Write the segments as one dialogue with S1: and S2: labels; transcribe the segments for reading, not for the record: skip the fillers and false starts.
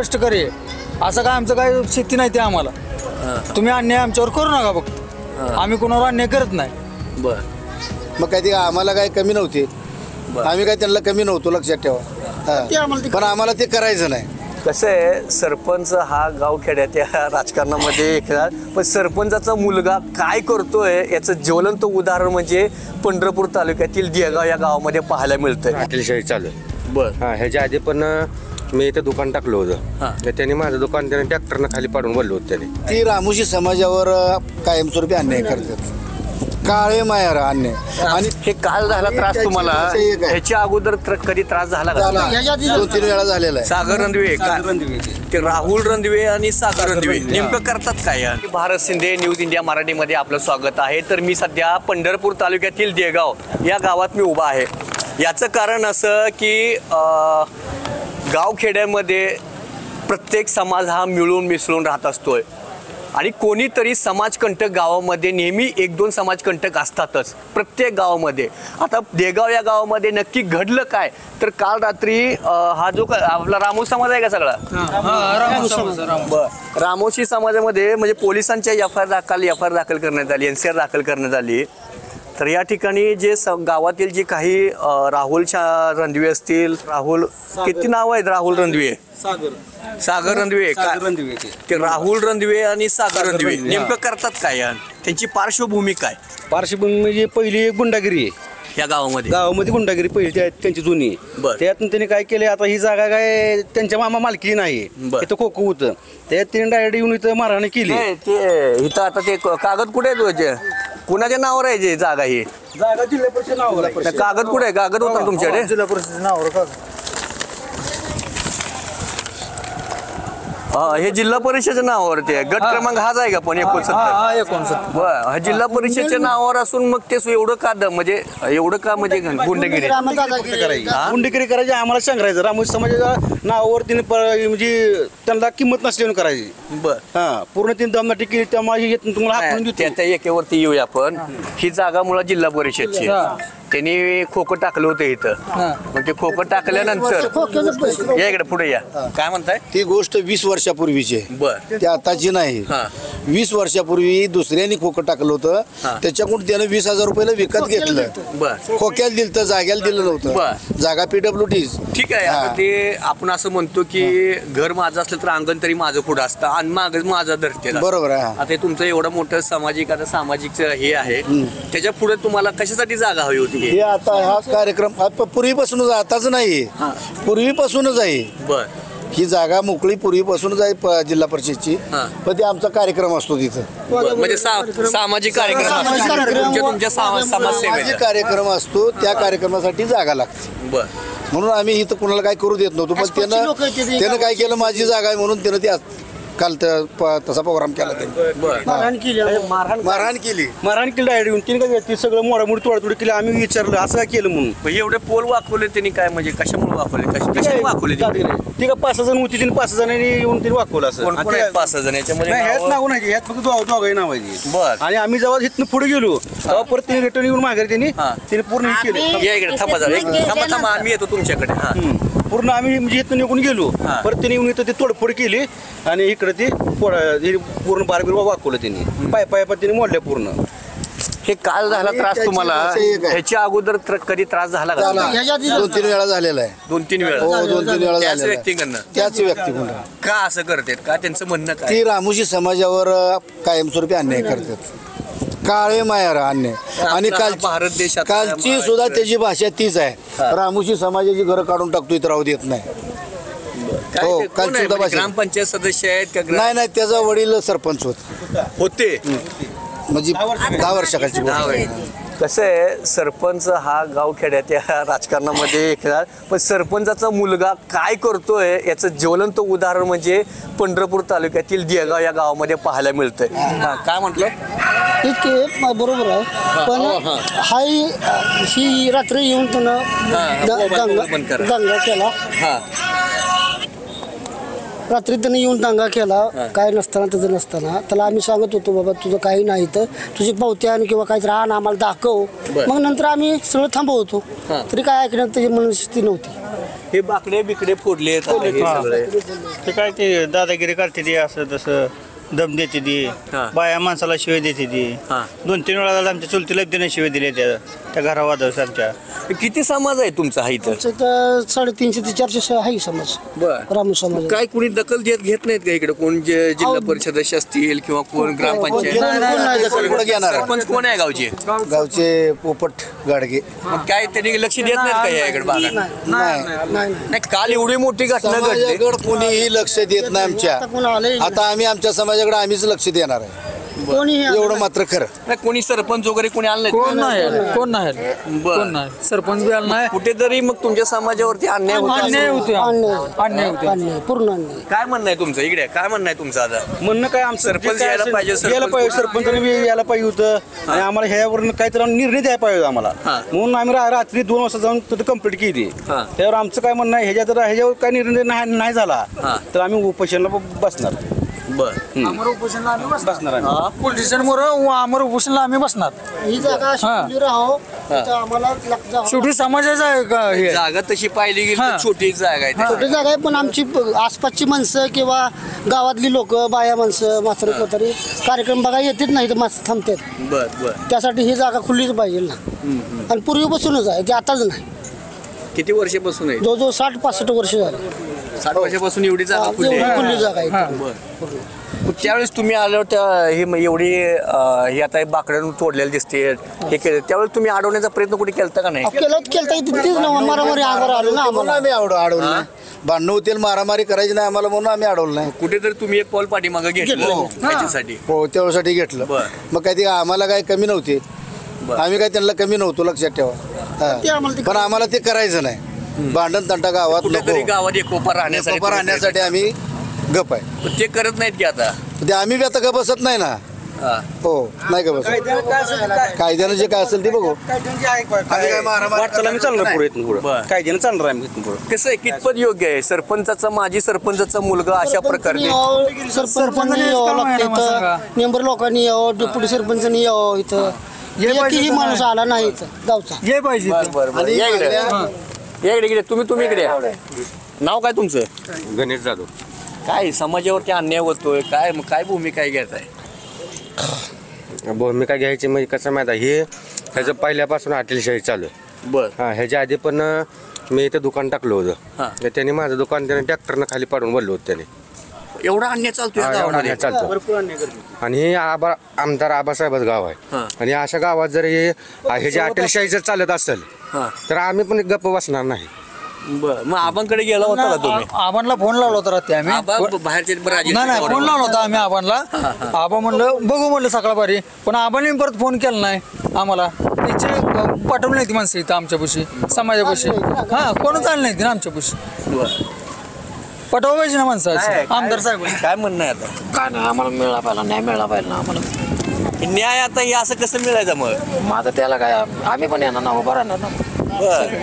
S1: कष्टकरी आहे, असं काय आमचं काय शेती नाही ते आम्हाला. तुम्ही अन्याय आमच्यावर करू नका फक्त, आम्ही कोणावर अन्याय करत नाही.
S2: बर
S3: मग काय ते आम्हाला काय कमी नव्हते, आम्ही काय त्यांना कमी नव्हतो, लक्षात ठेवा. पण आम्हाला ते करायचं नाही.
S2: कसं आहे, सरपंच हा गावखेड्याच्या राजकारणामध्ये येतात, पण सरपंचाचा मुलगा काय करतोय याचं ज्वलंत उदाहरण म्हणजे पंढरपूर तालुक्यातील देगाव या गावामध्ये पाहायला मिळतंय.
S4: हॉटेलशाही चालू आहे.
S2: बर
S4: ह्याच्या आधी पण मी इथं दुकान टाकलं होतं, तर त्यांनी माझं दुकान त्याने ट्रॅक्टरनं खाली पाडून बोललो होतं. त्याने
S3: ती रामोशी समाजावर कायमस्वरूपी अन्याय करतात, काळे मायार अन्याय. आणि
S2: हे काल झाला त्रास तुम्हाला, ह्याच्या अगोदर कधी त्रास झाला का?
S3: 2-3 वेळा झालेला आहे.
S2: सागर रणदिवे ते राहुल रणदिवे आणि सागर रणदिवे नेमकं करतात काय? भारत शिंदे न्यूज इंडिया मराठीमध्ये आपलं स्वागत आहे. तर मी सध्या पंढरपूर तालुक्यातील देगाव या गावात मी उभा आहे. याचं कारण असं की गावखेड्यामध्ये प्रत्येक समाज हा मिळून मिसळून राहत असतोय आणि कोणीतरी समाजकंटक गावामध्ये नेहमी 1-2 समाजकंटक असतातच प्रत्येक गावामध्ये. आता देगाव या गावामध्ये नक्की घडलं काय, तर काल रात्री हा जो आपला रामोशी समाज आहे का सगळा, रामोशी समाजामध्ये म्हणजे पोलिसांच्या एफ आय आर दाखल करण्यात आली, NCR दाखल करण्यात आली. तर या ठिकाणी जे गावातील जे काही राहुल रणदिवे असतील, राहुल किती नाव आहेत, राहुल रणदिवे, सागर रणदिवे, ते राहुल रणदिवे आणि सागर रणदिवे नेमकं करतात काय, त्यांची पार्श्वभूमी काय?
S5: पार्श्वभूमी म्हणजे पहिली गुंडागिरी आहे
S2: या गावामध्ये
S5: गुंडागिरी पहिली त्यांची जुनी. त्यातून त्यांनी काय केले, आता ही जागा काय त्यांच्या मामा मालकी नाही, इथं खोकं होतं, त्यात त्यांनी डायरेक्ट येऊन इथं मारहाण केली.
S2: ते इथं आता ते कागद कुठे आहेत, कुणाच्या नावावर आहे जे जागा? ही
S5: जागा जिल्हा परिषद नावावर आहे.
S2: कागद कुठे आहे? कागद होता तुमच्याकडे?
S1: जिल्हा परिषदेच्या नावावर का?
S2: हे जिल्हा परिषदेच्या नावावरती आहे. गट क्रमांक हाच आहे का पण 69? बरं, हा जिल्हा परिषदेच्या नावावर असून मग ते एवढं का म्हणजे एवढं का म्हणजे गुंडगिरी
S5: गुंडगिरी करायची, आम्हाला सांगायचं रामोशी समाजाच्या नावावर तिने म्हणजे त्यांना किंमत नसल्याने करायची.
S2: बरं,
S5: पूर्ण तीन दमदाटी केली, त्यामुळे तुम्हाला हाकलून देतो.
S2: त्या एकेवरती येऊया आपण. ही जागा मुळात जिल्हा परिषदची, त्यांनी खोकं टाकलं होतं इथं. मग ते खोकं टाकल्यानंतर या इकडे पुढे या, काय म्हणताय?
S3: ती गोष्ट 20 वर्षापूर्वीची आहे,
S2: बर
S3: ती आताची नाही. 20 वर्षापूर्वी दुसऱ्यांनी खोकं टाकलं होतं, त्याच्याकडून त्यानं 20,000 रुपयाला विकत घेतलं.
S2: बर,
S3: खोक्याला दिलं तर जाग्याला दिलं नव्हतं. जागा PWD.
S2: ठीक आहे. आता ते आपण असं म्हणतो की घर माझं असलं तर अंगण तरी माझं पुढं असतं आणि मागच माझा धरते.
S3: बरोबर आहे.
S2: आता एवढं मोठं सामाजिक हे आहे, त्याच्या पुढे तुम्हाला कशासाठी जागा हवी होती?
S3: हे आता हा कार्यक्रम पूर्वीपासूनच, आताच नाही, पूर्वीपासूनच आहे.
S2: बर,
S3: ही जागा मोकळी पूर्वीपासूनच आहे जिल्हा परिषदची, पण ते आमचा कार्यक्रम असतो तिथं.
S2: म्हणजे सामाजिक कार्यक्रम, तुमच्या समाजसेवेचा
S3: कार्यक्रम असतो, त्या कार्यक्रमासाठी जागा लागते.
S2: बर,
S3: म्हणून आम्ही इथं कुणाला काय करू देत नव्हतो. पण त्यानं काय केलं, माझी जागा आहे म्हणून त्यानं ते काल तसा प्रोग्राम केला.
S5: मारहाण केली डायरेक्ट येऊन तिने काय ती सगळं मोडामोडी तोडातोडी केली. आम्ही विचारलं असं काय केलं म्हणून.
S2: एवढे पोल वाकवले त्यांनी, काय म्हणजे कशामुळे वाकवले?
S5: ती का 5 जण होती, तिने 5 जणांनी येऊन तिने वाकवलं असं.
S2: 5 जण याच्यामध्ये
S5: ह्यात नाव नाही, ह्यात फक्त दोघाही नाव आहे.
S2: बर,
S5: आणि आम्ही जेव्हा इथनं पुढे गेलो तेव्हा परत तिने रिटर्न येऊन माघारी तिने पूर्ण हे केलं.
S2: या इकडे थांबा, आम्ही येतो तुमच्याकडे.
S5: पूर्ण आम्ही म्हणजे इथनं निघून गेलो, परत तिने येऊन इथं ती तोडफोड केली आणि इकडे ती पूर्ण बारबीर वाकवलं त्यांनी, पाय तिने मोडल्या पूर्ण.
S2: हे काल झाला त्रास तुम्हाला, ह्याच्या अगोदर कधी त्रास झाला का?
S3: 2-3 वेळा झालेला आहे.
S2: 2-3 वेळा?
S3: 2-3 वेळा
S2: त्याच व्यक्तीकडनं?
S3: त्याच व्यक्तीकडून.
S2: का असं करतात, का त्यांचं म्हणणं काय?
S3: ती रामोशी समाजावर कायमस्वरूपी अन्याय करतात, काळे मायार अन्याय. आणि
S2: भारत देशात
S3: कालची सुद्धा त्याची भाषा तीच आहे, रामोशी समाजाची घरं काढून टाकतो, इथं राहू देत नाही. हो, काल सुद्धा भाषा.
S2: ग्रामपंचायत सदस्य आहेत का?
S3: नाही, त्याचा वडील सरपंच
S2: होते,
S3: म्हणजे 10 वर्षाखालची.
S2: कसं आहे, सरपंच हा गावखेड्याच्या राजकारणामध्ये येतात, पण सरपंचाचा मुलगा काय करतोय याचं ज्वलंत उदाहरण म्हणजे पंढरपूर तालुक्यातील देगाव या गावामध्ये पाहायला मिळतंय. काय म्हटलं?
S6: इतके बरोबर आहे, पण ही रात्री येऊन दंगा केला. रात्री त्याने येऊन दंगा केला, काय नसताना त्याचं नसताना त्याला आम्ही सांगत होतो, बाबा तुझं काही नाही तर तुझी पावती आण किंवा काहीतरी आण, आम्हाला दाखव. मग नंतर आम्ही सगळं थांबवतो, तरी काय ऐकण्यात त्याची मनस्थिती नव्हती.
S2: हे बाकडे बिकडे फोडले हे सगळे
S5: ते काय ते दादागिरी करते ती असं तसं दम देते ती
S2: हा.
S5: बाया माणसाला शिवाय देते ती
S2: हा.
S5: 2-3 वेळा आमच्या चुलतीला त्याने शिवाय दिले त्या घरावादस आमच्या.
S2: किती समाज आहे तुमचा हा इथं
S6: आमचं तर 350 ते 400 आहे समाज
S2: बर
S6: राम समाज
S2: काय कुणी दखल घेत नाहीत का इकडे कोण जे जिल्हा परिषद सदस्य असतील किंवा कोण ग्रामपंचायत
S3: कोण घेणार
S2: सरपंच कोण आहे गावचे
S3: गावचे पोपट गाडगे
S2: मग काय त्यांनी लक्ष देत नाहीत का याकडे भागात
S3: नाही
S2: नाही काल एवढी मोठी घटना घडली
S3: समाजाकडे कोणीही लक्ष देत नाही आमच्या
S6: कोण आलंय
S3: आता आम्ही आमच्या समाजाकडे आम्हीच लक्ष देणार आहे
S6: कोणीही
S3: एवढं मात्र खरं
S2: नाही कोणी सरपंच वगैरे कोणी आलं
S1: कोण
S2: नाही
S1: नाही कोण नाही
S2: बर.
S1: कोण नाही सरपंच बी आला नाही
S2: कुठेतरी मग तुमच्या समाजावरती अन्याय होत
S1: अन्याय
S2: असेल.
S1: होतो अन्याय होतो
S6: अन्याय पूर्ण अन्याय
S2: काय म्हणणं आहे तुमचं इकडे काय म्हणणं आहे तुमचं आता
S5: म्हणणं काय आमचं
S2: सरपंच
S5: जे काय
S2: यायला
S5: असेल,
S2: पाहिजे, सरपंच
S5: यायला पाहिजे सरपंचाने बी यायला पाहिजे होतं आणि आम्हाला ह्यावरून काहीतरी निर्णय द्यायला पाहिजे आम्हाला
S2: हा.
S5: म्हणून आम्ही रात्री 2 वाजता जाऊन तिथे कंप्लीट केली
S2: हा.
S5: त्यावर आमचं काय म्हणणं आहे ह्याच्यावर काय निर्णय नाही झाला
S2: हा.
S5: तर आम्ही उपोषणाला बसणार
S2: बर
S1: उपोषणला आम्ही
S5: बसणार आम्ही
S1: पोलीस स्टेशनवर आमर उपोषणला आम्ही बसणार
S6: ही जागा अशी
S1: हा.
S6: खुली राहो तिथं आम्हाला जावं.
S1: शेवटी समाजाचा आहे का हे
S2: जागा तशी पाहिली गेली तर
S1: हा.
S2: छोटी जागा आहे ती.
S6: छोटी जागा आहे पण आमची आसपासची माणसं किंवा गावातली लोक बाया माणसं म्हातारी कोतारी कार्यक्रम बघा येतात नाही तर माणसं थांबतात
S2: बर बर
S6: त्यासाठी ही जागा खुलीच पाहिजे ना आणि पूर्वीपासूनच आहे ते आताच नाही
S2: किती वर्षापासून आहे
S6: जवळजवळ 60-65 वर्ष झाली
S2: 60 वर्षापासून एवढी जागा खुली
S6: एवढी
S2: आहे
S6: खुली जागा आहे
S2: बर मग त्यावेळेस तुम्ही आल्यावर त्या हे एवढी हे आता बाकड्यानं तोडलेलं दिसते हे केलं त्यावेळेस तुम्ही अडवण्याचा प्रयत्न कुठे केलता का नाही
S6: केलता येते तीच ना मारामारी अंगावर आलो ना
S3: म्हणून
S6: आम्हाला
S3: आम्ही अडवलं नाही भांडणं होतील मारामारी करायची नाही आम्हाला म्हणून आम्ही अडवलं नाही
S2: कुठेतरी तुम्ही एक पॉल पाठीमागं घेतलं त्याच्यासाठी
S3: हो तेवढ्यासाठी घेतलं
S2: बर.
S3: मग काय ते आम्हाला काय कमी नव्हते
S2: बर.
S3: आम्ही काय त्यांना कमी नव्हतो लक्षात ठेवा
S6: ते
S3: हा.
S6: आम्हाला ते
S3: पण आम्हाला ते करायचं नाही भांडण तंटा गावात
S2: कुठेतरी
S3: नको
S2: गावात एकोपा राहण्यासाठी
S3: गप्पा राहण्यासाठी आम्ही गप आहे
S2: पण ते करत नाहीत की आता
S3: ते आम्ही बी आता गप बसत नाही ना
S2: हा.
S3: हो नाही गप बसत कायद्यानं जे काय असेल ते बघू काय मारामारी
S5: वाटचाल आम्ही चालणार पुढे इथून पुढे
S2: बर.
S5: कायद्यानं चालणार आम्ही इथून पुढे
S2: कसं आहे कितपत योग्य आहे सरपंचाचा माजी सरपंचाचा मुलगा अशा प्रकारे
S6: सरपंचांनी यावं लागतं इथं मेंबर लोकांनी यावं डेप्युटी सरपंचांनी यावं इथं एकही माणूस आला नाही इथं गावचा
S1: ये पाहिजे इथं.
S2: बरं या इकडे या इकडे तुम्ही इकडे या. नाव काय तुमचं
S4: गणेश जाधव.
S2: काय समाजावरती अन्याय होतोय काय मग काय भूमिका घेत आहे
S4: भूमिका घ्यायची म्हणजे कसं माहिती आहे हे ह्याचं पहिल्यापासून हॉटेलशाही चालू आहे.
S2: बर
S4: हा ह्याच्या आधी पण मी इथं दुकान टाकलं
S2: हा.
S4: होतं तर त्यांनी माझं दुकान त्याने ट्रॅक्टरनं खाली पाडून बोललो होतं त्याने.
S2: एवढा अन्याय चालतोय या
S4: हा, एवढा
S2: गावामध्ये?
S4: अन्याय चालतो
S5: भरपूर अन्याय करतो.
S4: आणि हे आमदार आबासाहेबच गाव
S2: हा.
S4: आहे आणि अशा गावात जर हे जे हॉटेलशाही जर चालत असेल
S2: हा.
S4: तर आम्ही पण गप्प बसणार नाही.
S2: बर मग आबांकडे गेला होता का तुम्ही
S1: आबांना फोन लावला होता रात्री आम्ही
S2: आबा बाहेरचे राजे
S1: नाही फोन लावला होता आम्ही आबांना आबा म्हणलं बघू म्हणलं सकाळपारी पण आबांनी परत फोन केला नाही आम्हाला तिचे पाठवली नाही ती माणसं इथं आमच्यापाशी समाजापाशी हा कोणच आलं नाही ना आमच्यापाशी पाठवा पाहिजे ना माणसाची आमदार साहेब
S2: काय म्हणणं आहे आता
S7: काय नाही आम्हाला मिळाला पाहिला नाही मिळाला पाहिजे ना आम्हाला
S2: हे न्याय आता हे असं कसं मिळायचं मग
S7: मग आता त्याला काय आम्ही पण येणार ना उभा राहणार ना
S2: बर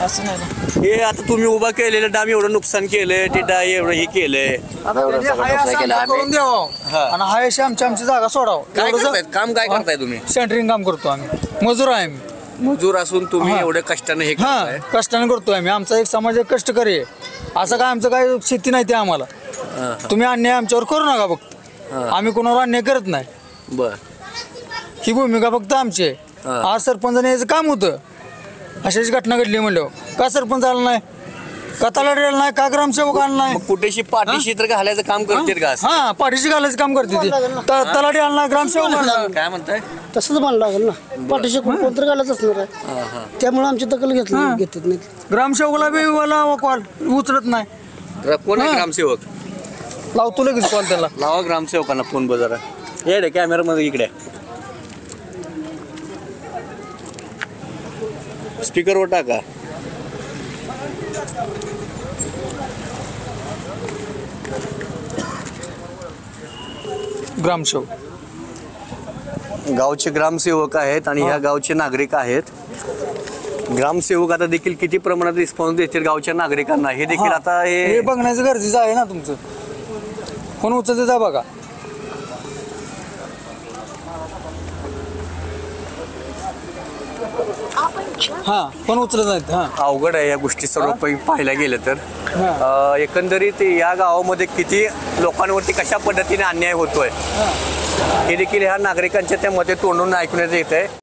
S7: असं नाही ना
S2: हे आता तुम्ही उभा केलेलं डाम एवढं नुकसान केलंय ते डाय एवढं हे केलंय
S7: आता एवढं सगळं कसं केलं
S1: करून
S7: आम्ही
S1: द्यावं आणि हाय अशी आमची जागा सोडावं
S2: काय
S1: एवढंच-
S2: करताय काम काय करताय तुम्ही
S1: सेंटरिंग काम करतो आम्ही मजूर आहे आम्ही
S2: मजूर असून तुम्ही
S1: हा.
S2: एवढ्या कष्टाने हे
S1: हा
S2: करताय
S1: कष्टाने करतोय आम्ही आमचा एक समाज एक कष्टकरी आहे असं काय आमचं काय शेती नाही ते आम्हाला तुम्ही अन्याय आमच्यावर करू नका फक्त आम्ही कोणावर अन्याय करत नाही
S2: बर
S1: ही भूमिका फक्त आमची आहे आज सरपंचाने याचं काम होतं अशाच घटना घडली म्हणलं का सरपंच आला नाही का तलाठी आला नाही का ग्रामसेवक आला नाही
S2: मग कुठेशी पाठीशी तर घालायचं काम करतील का असं?
S1: हा पाठीशी घालायचं काम करते ती तलाठी आला नाही ग्रामसेवक आला नाही.
S2: काय म्हणताय
S6: तसंच म्हणायला लागेल ना पाठीशी कोणतरी घालत असणार आहे त्यामुळे आमची दखल घेतात नाही
S1: ग्रामसेवकला बी मला कॉल उचलत नाही
S2: कोण आहे
S1: हा.
S2: ग्रामसेवक
S1: लावतो लगेच कॉल त्याला
S2: लावा ग्रामसेवकांना फोन बजारा ये रे कॅमेरामध्ये इकडे स्पीकरवर टाका
S1: ग्रामसेवक
S2: गावचे ग्रामसेवक आहेत आणि ह्या गावचे नागरिक आहेत ग्रामसेवक आता देखील किती प्रमाणात रिस्पॉन्स देतील गावच्या नागरिकांना हे देखील आता
S1: हे
S2: हे
S1: बघण्याचं गरजेचं आहे ना तुमचं फोन उचलते जा बघा हा पण उचलत नाहीत. हा
S2: अवघड आहे या गोष्टी सर्वपैकी पाहायला गेलं तर एकंदरीत या गावामध्ये किती लोकांवरती कशा पद्धतीने अन्याय होतोय हे देखील ह्या नागरिकांच्या त्या मते तोंडून ऐकण्यात येत आहे.